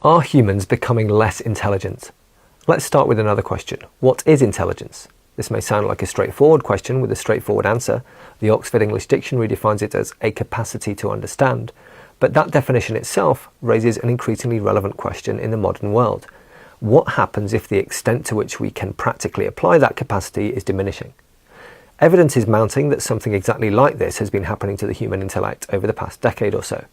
Are humans becoming less intelligent? Let's start with another question. What is intelligence? This may sound like a straightforward question with a straightforward answer. The Oxford English Dictionary defines it as a capacity to understand, but that definition itself raises an increasingly relevant question in the modern world. What happens if the extent to which we can practically apply that capacity is diminishing? Evidence is mounting that something exactly like this has been happening to the human intellect over the past decade or so.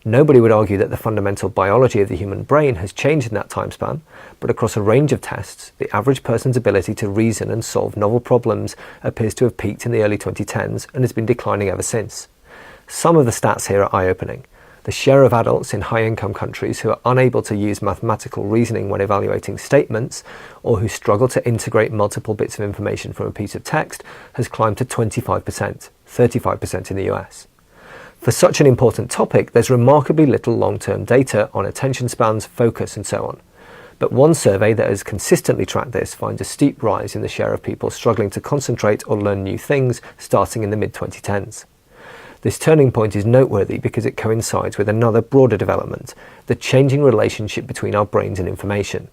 Nobody would argue that the fundamental biology of the human brain has changed in that time span, but across a range of tests, the average person's ability to reason and solve novel problems appears to have peaked in the early 2010s and has been declining ever since. Some of the stats here are eye-opening. The share of adults in high-income countries who are unable to use mathematical reasoning when evaluating statements, or who struggle to integrate multiple bits of information from a piece of text, has climbed to 25%, 35% in the US. For such an important topic, there's remarkably little long-term data on attention spans, focus, and so on. But one survey that has consistently tracked this finds a steep rise in the share of people struggling to concentrate or learn new things starting in the mid-2010s. This turning point is noteworthy because it coincides with another broader development, the changing relationship between our brains and information.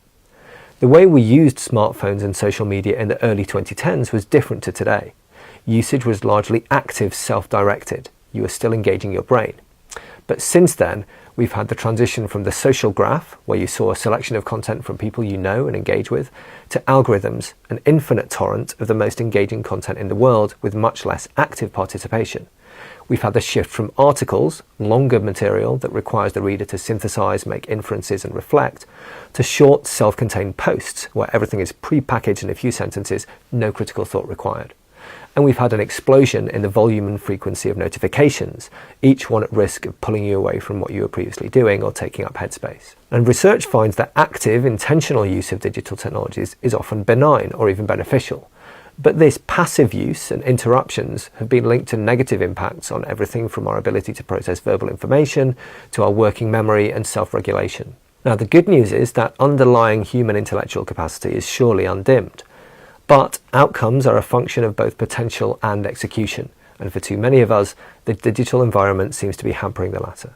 The way we used smartphones and social media in the early 2010s was different to today. Usage was largely active, self-directed. You are still engaging your brain. But since then, we've had the transition from the social graph, where you saw a selection of content from people you know and engage with, to algorithms, an infinite torrent of the most engaging content in the world with much less active participation. We've had the shift from articles, longer material that requires the reader to synthesize, make inferences and reflect, to short, self-contained posts where everything is pre-packaged in a few sentences, no critical thought required. And we've had an explosion in the volume and frequency of notifications, each one at risk of pulling you away from what you were previously doing or taking up headspace. And research finds that active, intentional use of digital technologies is often benign or even beneficial. But this passive use and interruptions have been linked to negative impacts on everything from our ability to process verbal information to our working memory and self-regulation. Now, the good news is that underlying human intellectual capacity is surely undimmed. But outcomes are a function of both potential and execution, and for too many of us, the digital environment seems to be hampering the latter.